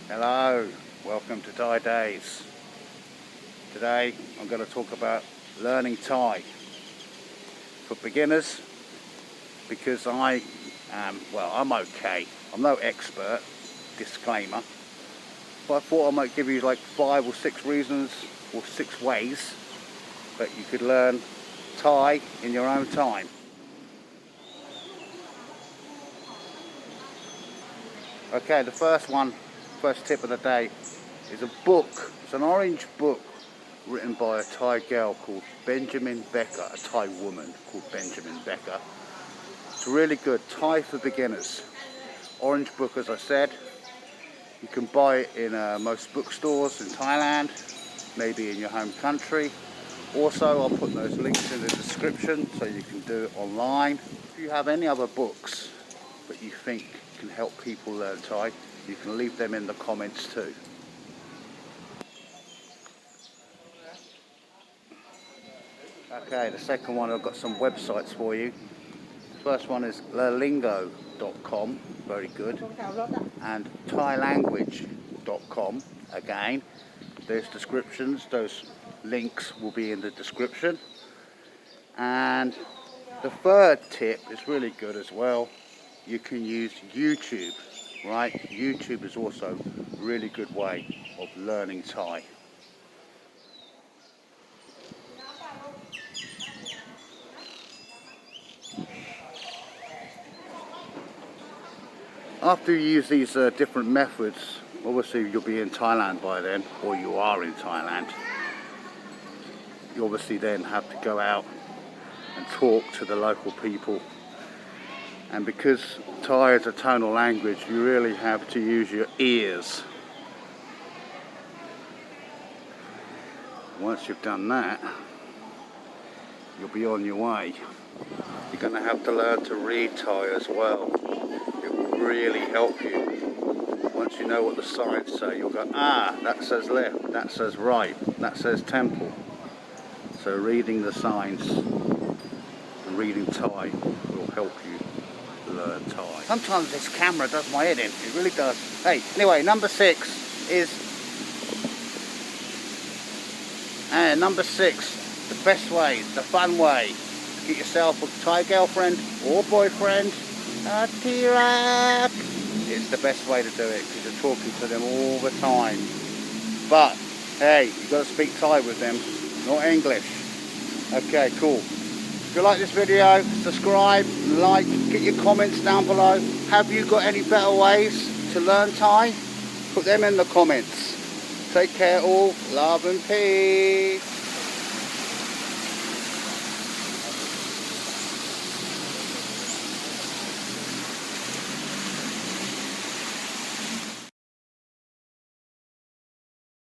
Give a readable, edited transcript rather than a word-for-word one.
Hello, welcome to Thai Days. Today I'm going to talk about learning Thai for beginners because I'm okay. I'm no expert, disclaimer, but I thought I might give you like 5 or 6 reasons or 6 ways that you could learn Thai in your own time. Okay, the first tip of the day is a book. It's an orange book written by a Thai girl called Benjamin Becker, a Thai woman called Benjamin Becker. It's really good, Thai for beginners. Orange book, as I said. You can buy it in most bookstores in Thailand, maybe in your home country. Also, I'll put those links in the description so you can do it online. If you have any other books that you think can help people learn Thai, you can leave them in the comments too. Okay, the second one, I've got some websites for you. The first one is lelingo.com, very good, and thailanguage.com, again. There's descriptions, those links will be in the description. And the third tip is really good as well. You can use YouTube, right? YouTube is also a really good way of learning Thai. After you use these different methods, obviously you'll be in Thailand by then, or you are in Thailand. You obviously then have to go out and talk to the local people. And because Thai is a tonal language, you really have to use your ears. Once you've done that, you'll be on your way. You're going to have to learn to read Thai as well. It will really help you. Once you know what the signs say, you'll go, that says left, that says right, that says temple. So reading the signs and reading Thai will help you learn Thai. Sometimes this camera does my head in, it really does. Hey, anyway, number 6 is, number 6, the best way, the fun way to get yourself a Thai girlfriend or boyfriend, it's the best way to do it because you're talking to them all the time. But, hey, you've got to speak Thai with them, not English. Okay, cool. If you like this video, subscribe, like, get your comments down below. Have you got any better ways to learn Thai? Put them in the comments. Take care all, love and peace.